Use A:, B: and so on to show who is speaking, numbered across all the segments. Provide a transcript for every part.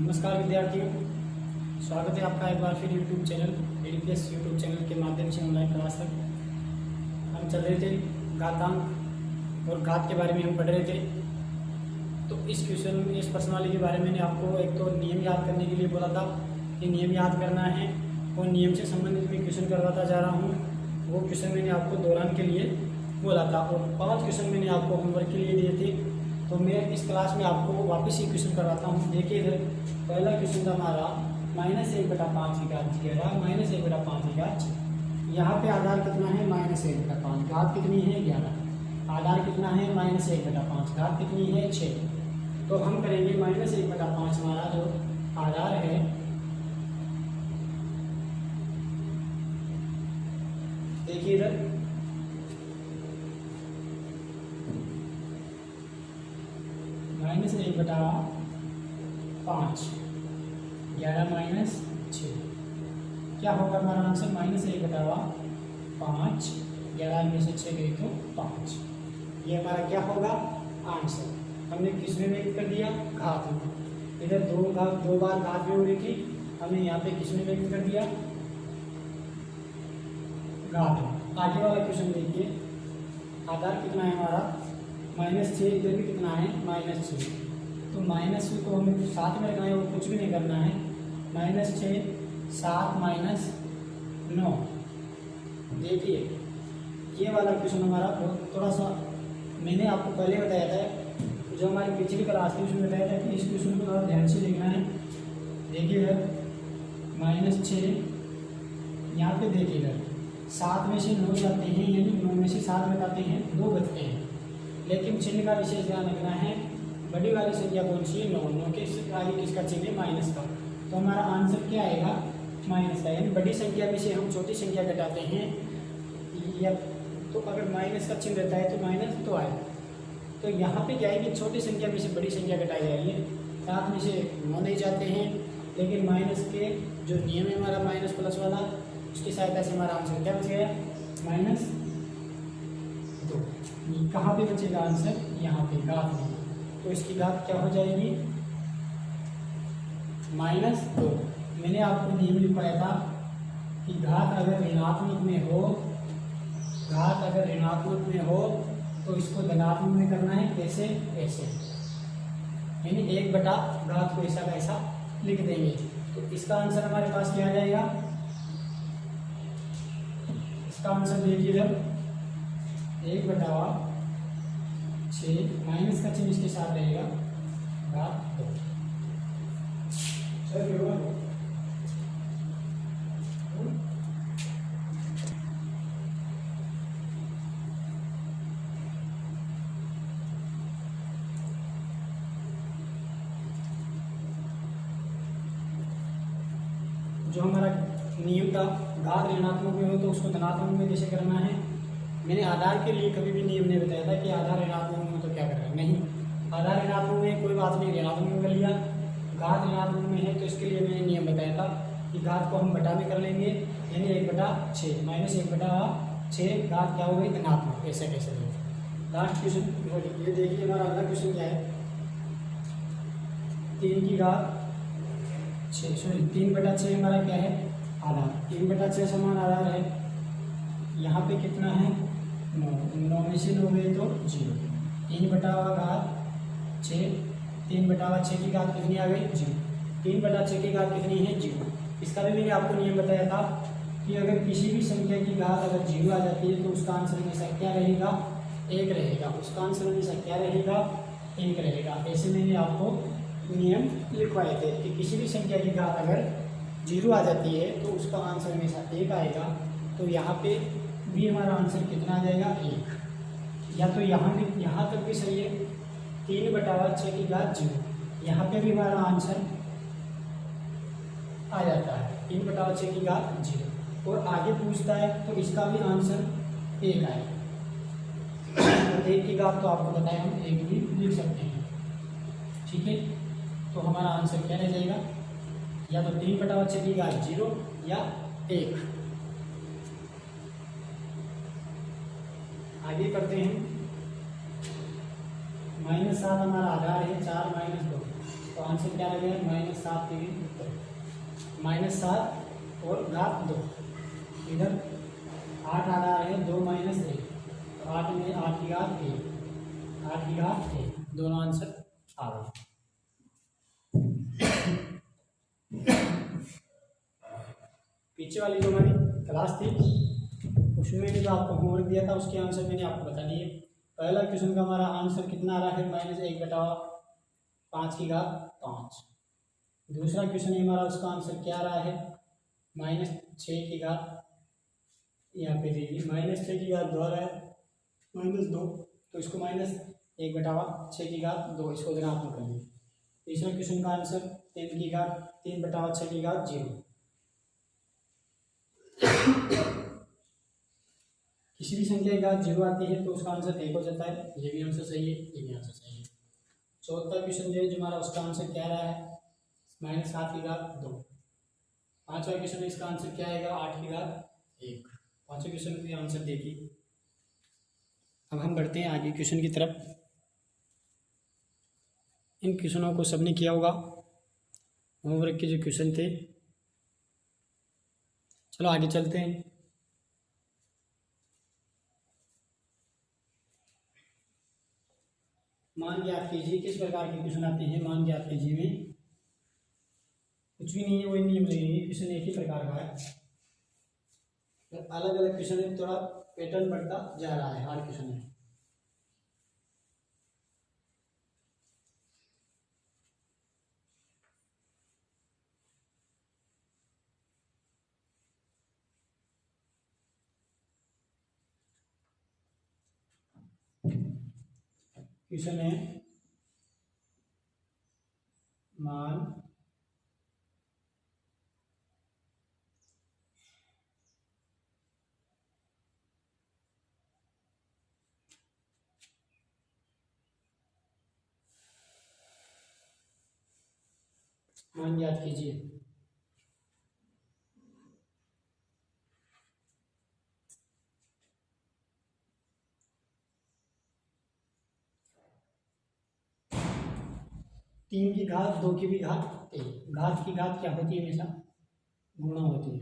A: नमस्कार विद्यार्थियों, स्वागत है आपका एक बार फिर यूट्यूब चैनल एडीपीएस यूट्यूब चैनल के माध्यम से ऑनलाइन क्लास तक। हम चल रहे थे घातांक और घात के बारे में हम पढ़ रहे थे। तो इस क्वेश्चन में इस प्रश्नावली के बारे में मैंने आपको एक तो नियम याद करने के लिए बोला था कि नियम याद करना है और नियम से संबंधित मैं क्वेश्चन करवाता जा रहा हूँ। वो क्वेश्चन मैंने आपको दोहराने के लिए बोला था और 5 क्वेश्चन मैंने आपको होमवर्क के लिए दिए थे। तो मैं इस क्लास में आपको वापस ही क्वेश्चन करवाता हूँ। देखिए इधर पहला क्वेश्चन था हमारा -1/5 की घात -1/5 की घात। यहाँ पे आधार कितना है -1/5, घात कितनी है 11। आधार कितना है -1/5, घात कितनी है 6। तो हम करेंगे -1/5 हमारा जो आधार है देखिए इधर -1/5 11 - 6 क्या होगा हमारा आंसर -1/5 11 में से 6 गई तो 5। ये हमारा क्या होगा आंसर। हमने किस में व्यक्त कर दिया घात में। इधर दो बार घात में हो रही थी, हमने यहाँ पे किस में व्यक्त कर दिया घात में। आगे वाला क्वेश्चन देखिए, आधार कितना है हमारा -6, इधर भी कितना है -6। तो माइनस को हमें साथ में रखना है, वो कुछ भी नहीं करना है। -6 7 - 9। देखिए ये वाला क्वेश्चन हमारा थोड़ा सा मैंने आपको पहले बताया था, जो हमारी पिछली क्लास थी उसमें बताया था कि इस क्वेश्चन को थोड़ा ध्यान से देखना है। देखिए इधर -6, यहाँ पे देखिए इधर 7 में से 9 जाते हैं, यानी 9 में से 7 बताते हैं, 2 बचते हैं। लेकिन चिन्ह का विशेष ध्यान रखना है। बड़ी वाली संख्या कौन सी है 9 के आगे किसका चिन्ह है माइनस का। तो हमारा आंसर क्या आएगा माइनस का। यानी बड़ी संख्या में से हम छोटी संख्या घटाते हैं, या तो अगर माइनस का चिन्ह रहता है तो माइनस तो आए। तो यहाँ पे क्या है कि छोटी संख्या में से बड़ी संख्या घटाई जा रही है। 7 में से 9 नहीं जाते हैं, लेकिन माइनस के जो नियम है हमारा माइनस प्लस वाला, उसकी सहायता से हमारा आंसर क्या बच गया -2। कहाँ पे बचेगा आंसर यहाँ पे घात में। तो इसकी घात क्या हो जाएगी -2। मैंने आपको नियम लिखवाया था कि घात अगर ऋणात्मक में हो तो इसको धनात्मक में करना है। कैसे ऐसे, यानी 1 घात को ऐसा का ऐसा लिख देंगे। तो इसका आंसर हमारे पास क्या आ जाएगा। इसका आंसर देखिए इधर 1/6 माइनस का चिन्ह इसके साथ रहेगा घात 2। जो हमारा नियम था घात ऋणात्मक में हो तो उसको धनात्मक में कैसे करना है। मैंने आधार के लिए कभी भी नियम नहीं बताया था कि आधार ऋणात्मक में तो क्या करना है, नहीं। आधार ऋणात्मक में कोई बात नहीं, ऋणात्मक में कर लिया। घात ऋणात्मक में है तो इसके लिए मैंने नियम बताया था कि घात को हम बटा में कर लेंगे, यानी 1/6 -1/6 घात क्या हो गई धनात्मक। ऐसे कैसे लास्ट क्वेश्चन ये देखिए, हमारा अगला क्वेश्चन क्या है 3 की घात 6 सॉरी 3/6 हमारा क्या है आधार। 3/6 समान आधार है। यहाँ पे कितना है 9 में से 9 गए तो 0। 3/6 3/6 की घात कितनी आ गई 0। 3/6 की घात कितनी है 0। इसका भी मैंने आपको नियम बताया था कि अगर किसी भी संख्या की घात अगर 0 आ जाती है तो उसका आंसर हमेशा क्या रहेगा 1 रहेगा। उसका आंसर हमेशा क्या रहेगा 1 रहेगा। ऐसे मैंने आपको नियम लिखवाए थे कि किसी भी संख्या की घात अगर 0 आ जाती है तो उसका आंसर हमेशा 1 आएगा। तो यहाँ पे भी हमारा आंसर कितना आ जाएगा 1। या तो यहाँ तक भी सही है 3/6 की घात 0। यहाँ पे भी हमारा आंसर आ जाता है 3/6 की घात 0। और आगे पूछता है तो इसका भी आंसर 1 आएगा। तो 1 की घात तो आपको पता है हम 1 भी लिख सकते हैं, ठीक है। तो हमारा आंसर क्या रह जाएगा या तो 3/6 की घात 0 या 1। आगे करते हैं -7 हमारा आधार है 4 - 2। तो आंसर क्या आ गया, -7 के उत्तर, -7 और घात 2। इधर 8 आ रहा है, 2 - 1, तो 8 में 8 की घात 1, 8 की घात 1, दोनों आंसर आ गए। पीछे वाली जो हमारी क्लास थी उसमें जो आपको होमवर्क दिया था उसके आंसर मैंने आपको बता दिए। पहला क्वेश्चन का हमारा आंसर कितना आ रहा है, -1/5 की घात 5। दूसरा क्वेश्चन हमारा उसका आंसर क्या आ रहा है, -6 की घात, यहाँ पे देखिए -6 की घात 2 आ रहा है, -2, तो इसको -1/6 की घात 2, इसको ऋणात्मक करिए। तीसरा क्वेश्चन का आंसर 3/6 की घात 0। किसी भी संख्या की घात 0 आती है तो उसका आंसर 1 हो जाता है, ये भी आंसर सही है, ये भी आंसर सही है। चौथा क्वेश्चन जो है जो हमारा उसका आंसर क्या रहा है, -7 की घात 2। पांचवा क्वेश्चन में इसका आंसर क्या आएगा, 8 की घात 1। पांचवें क्वेश्चन का आंसर देखिए। अब हम बढ़ते हैं आगे क्वेश्चन की तरफ। इन क्वेश्चनों को सबने किया होगा, होमवर्क के जो क्वेश्चन थे। चलो आगे चलते हैं। मान ज्ञात कीजिए, किस प्रकार के क्वेश्चन आते हैं मान ज्ञात कीजिए में, कुछ भी नहीं है, वही नियम लगेंगे, क्वेश्चन एक ही प्रकार का है, अलग अलग क्वेश्चन है, थोड़ा पैटर्न बढ़ता जा रहा है, हार्ड क्वेश्चन है। क्वेश्चन है मान मान ज्ञात कीजिए। 3 की घात 2 की भी घात 1। घात की घात क्या होती है, हमेशा गुणा होती है।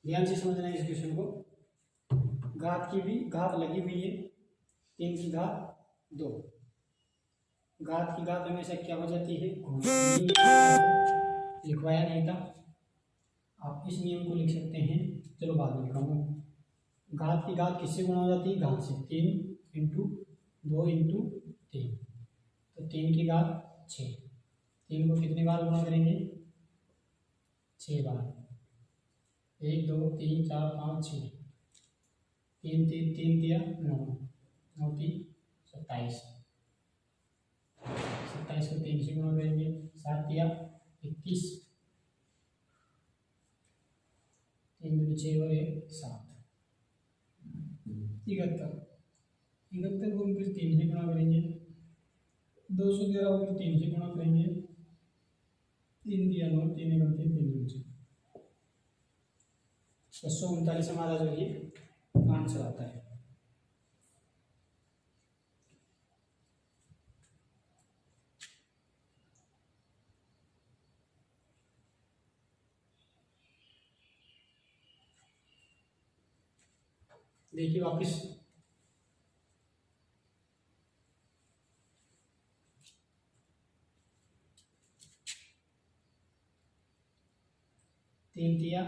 A: ध्यान से समझना है इस क्वेश्चन को। घात की भी घात लगी हुई है, 3 की घात 2। घात की घात हमेशा क्या हो जाती है, लिखवाया नहीं था, आप इस नियम को लिख सकते हैं, चलो बाद में लिखाऊंगा। घात की घात किससे गुणा हो जाती है, घात से। 3 × 2 × 3, तो 3 की घात 6। 3 को कितने बार गुणा करेंगे, 6 बार। 1 2 3 4 5 6, 3 3 3 दिया 9, 9 3 27। 27 को 3 से गुणा करेंगे, 7 दिया 21, 3 दूनी 6 और 1 7, 71। 71 को फिर 3 से गुणा करेंगे, 213 को 3 से गुणा करेंगे, 3 दिया 9, 3 1 3 3 2 639 हमारा जो ये आंसर आता है। देखिए वापिस तीन दिया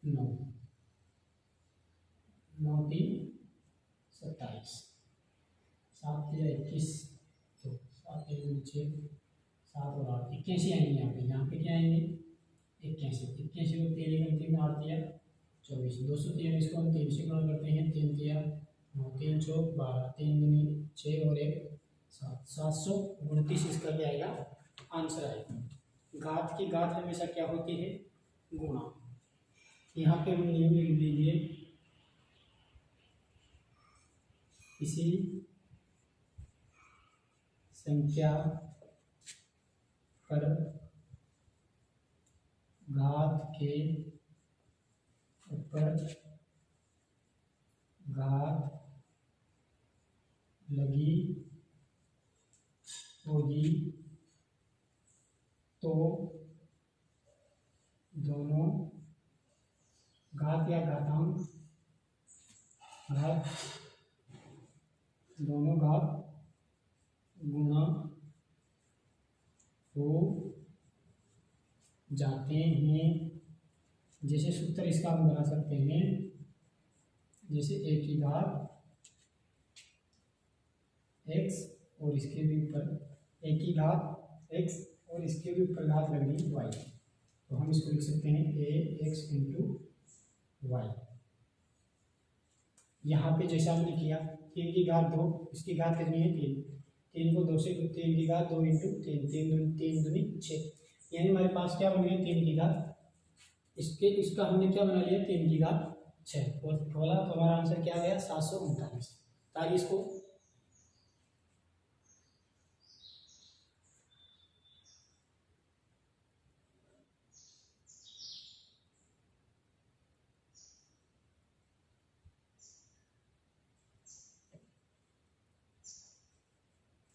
A: 9, 9 3 27, 7 दिया 21, तो 7 3 6 7 और 8 81 आएंगे। यहाँ पे क्या आएंगे, 81। 81 को 3 1 3 8 दिया 24, 223 को हम 3 से गुणा करते हैं, 3 दिया 9, 3 4 12, 3 दूनी 6 और 1 7, 729 इसका क्या आएगा, आंसर आएगा। घात की घात हमेशा क्या होती है, गुणा। यहाँ पे हम नियम लिख दीजिए, किसी संख्या पर घात के ऊपर घात लगी होगी घात या घातांक, घात दोनों घात गुणा हो जाते हैं। जैसे सूत्र इसका हम बना सकते हैं, जैसे a की घात x और इसके भी ऊपर a की घात x और इसके भी ऊपर घात लग रही y, तो हम इसको लिख सकते हैं ax इंटू वाई। यहाँ पे जैसा हमने किया 3 की घात 2, इसकी घात कितनी है 3, 3 को 2 से 3 की घात 2 इंटू 3, 3 दूनी 6, यानी हमारे पास क्या बन गया 3 की घात, इसका हमने क्या बना लिया 3 की घात 6 और बोला, तो हमारा आंसर क्या गया 739। ताकि इसको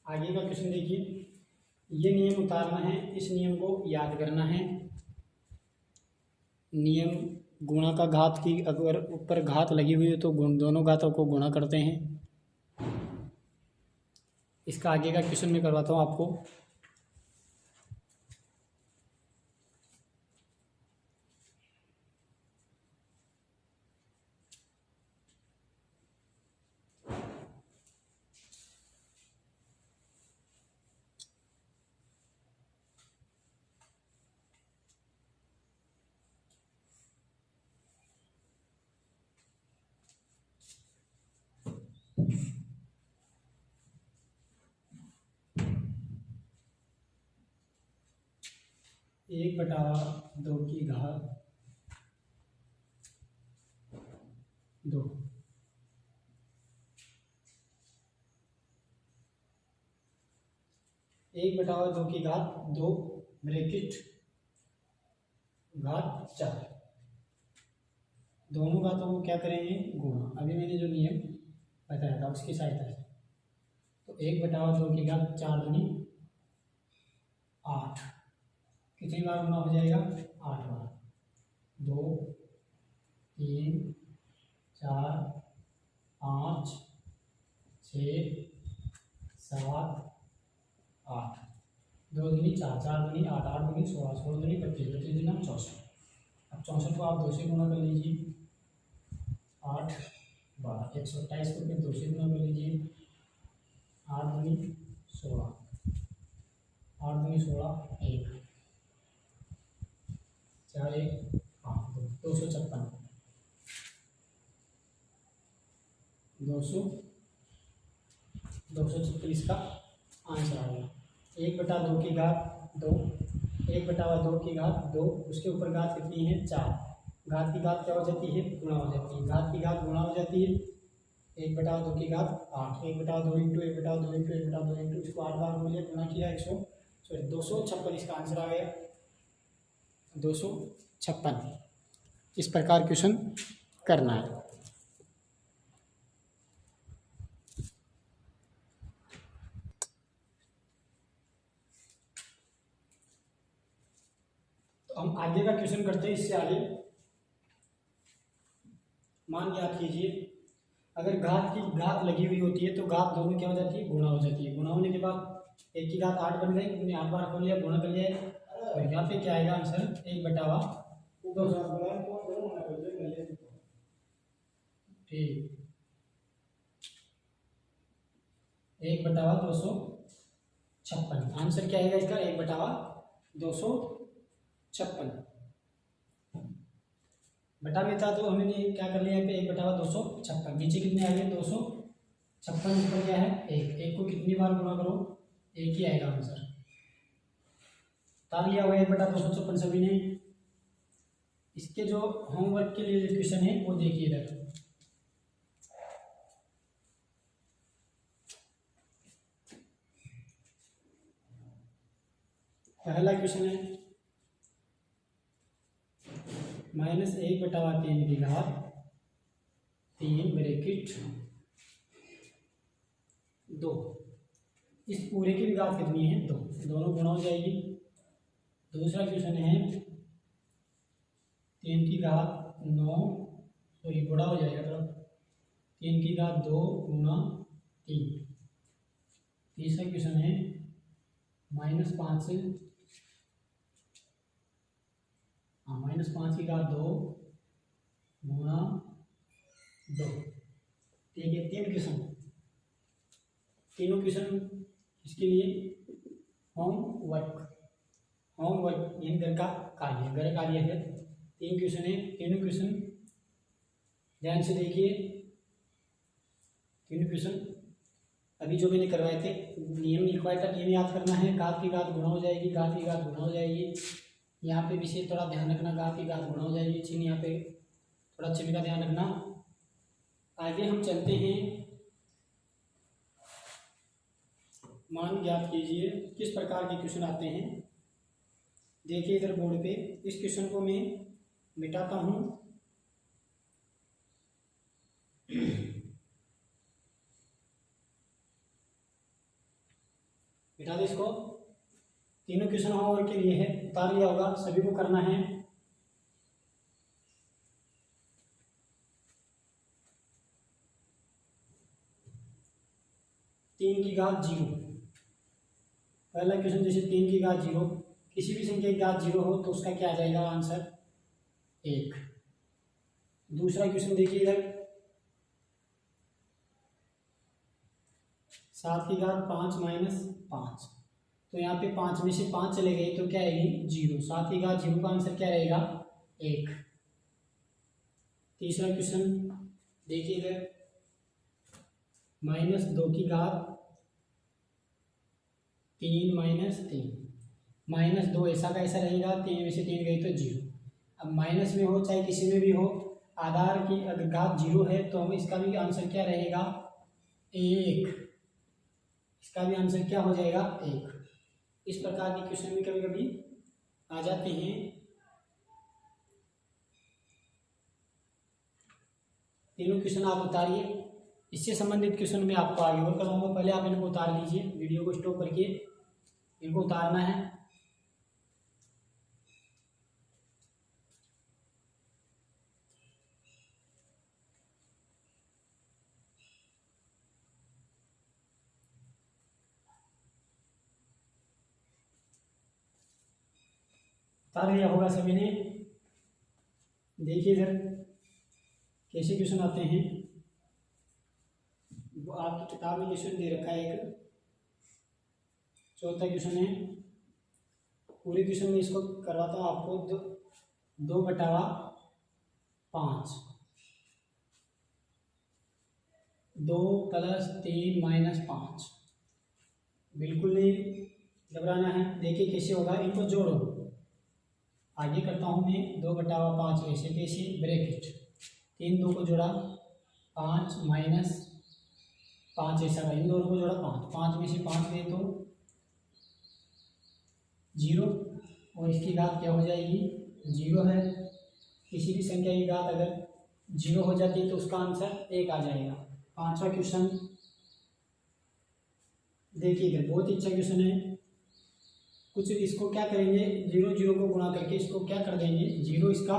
A: आगे का क्वेश्चन देखिए, ये नियम उतारना है, इस नियम को याद करना है। नियम गुणा का घात की अगर ऊपर घात लगी हुई है तो दोनों घातों को गुणा करते हैं। इसका आगे का क्वेश्चन मैं करवाता हूँ आपको। एक बटा 2 की घात 2, एक बटा 2 की घात 2 ब्रैकेट घात 4, दोनों घातों को क्या करेंगे गुणा। अभी मैंने जो नियम बताया था उसकी सहायता से, तो 1 बटा 2 की घात 4 दूनी 8, कितनी बार गुना हो जाएगा 8 बार, 2 3 4 5 6 7 8, 2 दूनी 4, 4 दूनी 8, 8 दूनी 16, 16 दूनी 25, 25 दूनी 64। अब 64 को आप 2 से गुना कर लीजिए, 8 12, 128 को फिर 2 से गुना कर लीजिए, 8 दूनी 16, 8 दूनी 16 1, 4 1 5 256, 256 का आंसर आ गया। 1 बटा 2 की घात 2, 1 बटा 2 की घात 2, उसके ऊपर घात कितनी है 4, घात की घात क्या हो जाती है गुणा हो जाती है, घात की घात गुणा हो जाती है। 1 बटा 2 की घात 8, 1 बटा 2 इंटू 1 बटा 2 इंटू 1 बटा 2 इंटू, इसको 8 बार हो गया, गुणा किया 256, इसका आंसर आ गया 256। इस प्रकार क्वेश्चन करना है। तो हम आगे का क्वेश्चन करते हैं। इससे आगे मान याद कीजिए, अगर घात की घात लगी हुई होती है तो घात दोनों क्या हो जाती है गुणा हो जाती है। गुणा होने के बाद 1 की घात 8 बन गई, हमने 8 बार कर लिया, गुणा कर लिया, और यहाँ पे क्या आएगा आंसर 1 बटा 2, ठीक 1 बटा 256, आंसर क्या आएगा इसका 1 बटा 256। बटा में था तो हमने क्या कर लिया यहाँ पे 1 बटा 256, नीचे कितने आ गए 256, ऊपर क्या है 1, 1 को कितनी बार गुणा करो 1 ही आएगा आंसर। तार लिया हुआ 1 बटा 256 सभी ने। इसके जो होमवर्क के लिए क्वेश्चन है वो देखिए इधर। पहला क्वेश्चन है -1 बटा 3 की घात 3 ब्रैकेट 2, इस पूरे की घात कितनी है 2, दोनों गुणा हो जाएगी। दूसरा क्वेश्चन है 3 की घात 9 तो ये गुणा हो जाएगा, तो 3 की घात 2 गुणा 3। तीसरा क्वेश्चन है -5 से -5 की घात 2 गुणा 2। ठीक है, 3 क्वेश्चन, तीनों क्वेश्चन इसके लिए होमवर्क यानी घर का कार्य है। 3 क्वेश्चन है, तीनों क्वेश्चन ध्यान से देखिए। तीनों क्वेश्चन अभी जो मैंने करवाए थे, नियम लिखवाया था, नियम याद करना है। घात की घात गुणा हो जाएगी, घात की घात गुणा हो जाएगी। यहाँ पे विषय थोड़ा ध्यान रखना, घात की घात गुणा हो जाएगी। चिन्ह यहाँ पे थोड़ा चिन्ह का ध्यान रखना। आगे हम चलते हैं, मान ज्ञात कीजिए। किस प्रकार के क्वेश्चन आते हैं देखिए इधर बोर्ड पे। इस क्वेश्चन को मैं मिटाता हूँ। मिटा दे इसको। तीनों क्वेश्चन होमवर्क के लिए है, उतार लिया होगा, सभी को करना है। तीन की घात 0, पहला क्वेश्चन जैसे 3 की घात 0, किसी भी संख्या की घात 0 हो तो उसका क्या आ जाएगा आंसर 1। दूसरा क्वेश्चन देखिए इधर 7 की घात 5 - 5, तो यहाँ पे 5 में से 5 चले गए तो क्या आएगी 0। 7 की घात 0 का आंसर क्या रहेगा 1। तीसरा क्वेश्चन देखिए इधर -2 की घात 3 - 3, -2 ऐसा का ऐसा रहेगा, 3 में से 3 गई तो 0। अब माइनस में हो चाहे किसी में भी हो, आधार की अगर घात 0 है तो हम इसका भी आंसर क्या रहेगा 1। इसका भी आंसर क्या हो जाएगा 1। इस प्रकार के क्वेश्चन भी कभी कभी आ जाते हैं। तीनों क्वेश्चन आप उतारिए। इससे संबंधित क्वेश्चन मैं आपको आगे और करवाऊंगा। पहले आप इनको उतार लीजिए, वीडियो को स्टॉप करके इनको उतारना है। उतार लिया होगा सभी ने। देखिए इधर कैसे क्वेश्चन आते हैं, वो आपकी किताब में क्वेश्चन दे रखा है एक। चौथा क्वेश्चन है, पूरे क्वेश्चन में इसको करवाता हूँ आपको। 2/5, 2 + 3 - 5। बिल्कुल नहीं घबराना है। देखिए कैसे होगा, इनको जोड़ो। आगे करता हूँ मैं 2/5 ऐसे कैसे ब्रैकेट 3 2 को जोड़ा 5 - 5 ऐसा का, इन दोनों को जोड़ा 5, 5 में से 5 गए तो 0, और इसकी घात क्या हो जाएगी 0 है। किसी भी संख्या की घात अगर 0 हो जाती है तो उसका आंसर 1 आ जाएगा। पांचवा क्वेश्चन देखिए इधर बहुत ही अच्छा क्वेश्चन है। कुछ इसको क्या करेंगे 0 0 को गुणा करके इसको क्या कर देंगे 0, इसका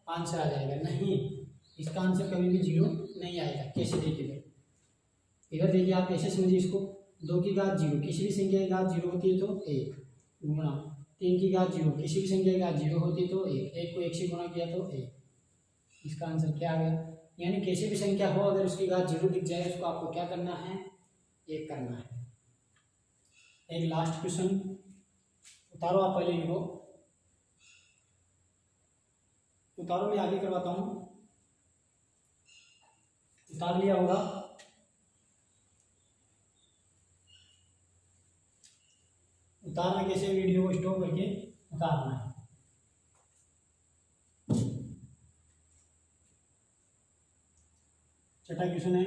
A: आंसर आ जाएगा। नहीं, इसका आंसर कभी भी 0 नहीं आएगा। कैसे देखिए इधर देखिए, आप ऐसे समझिए इसको। 2 की घात 0, किसी भी संख्या की घात 0 होती है तो 1 गुणा 3 की घात 0, किसी भी संख्या की घात 0 होती है तो 1, 1 को 1 से गुणा किया तो 1। इसका आंसर क्या आ गया। यानी किसी भी संख्या हो अगर उसकी घात 0 दिख जाए उसको आपको क्या करना है 1 करना है। एक लास्ट क्वेश्चन उतारो, आप पहले इनको उतारो, मैं आगे करवाता हूँ। उतार लिया होगा। उतारना कैसे, वीडियो को स्टॉप करके उतारना है। छठा क्वेश्चन है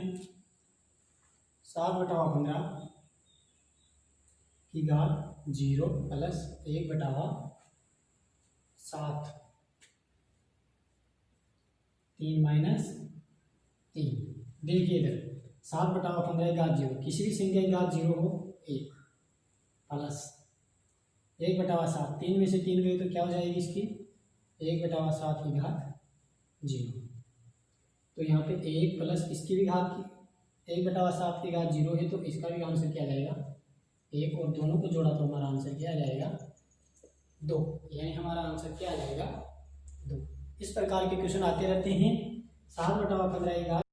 A: 7/15 की घात 0 + 1/7 3 - 3। देखिए इधर 7/15 की घात 0, किसी भी संख्या की घात 0 हो 1 प्लस 1/7, 3 में से 3 गए तो क्या हो जाएगी इसकी 1/7 की घात 0। तो यहाँ पे 1 प्लस इसकी भी घात 1/7 की घात 0 है, तो इसका भी आंसर क्या आ जाएगा 1, और दोनों को जोड़ा तो हमारा आंसर क्या आ जाएगा 2, यानी हमारा आंसर क्या आ जाएगा 2। इस प्रकार के क्वेश्चन आते रहते हैं। 7/15 की घात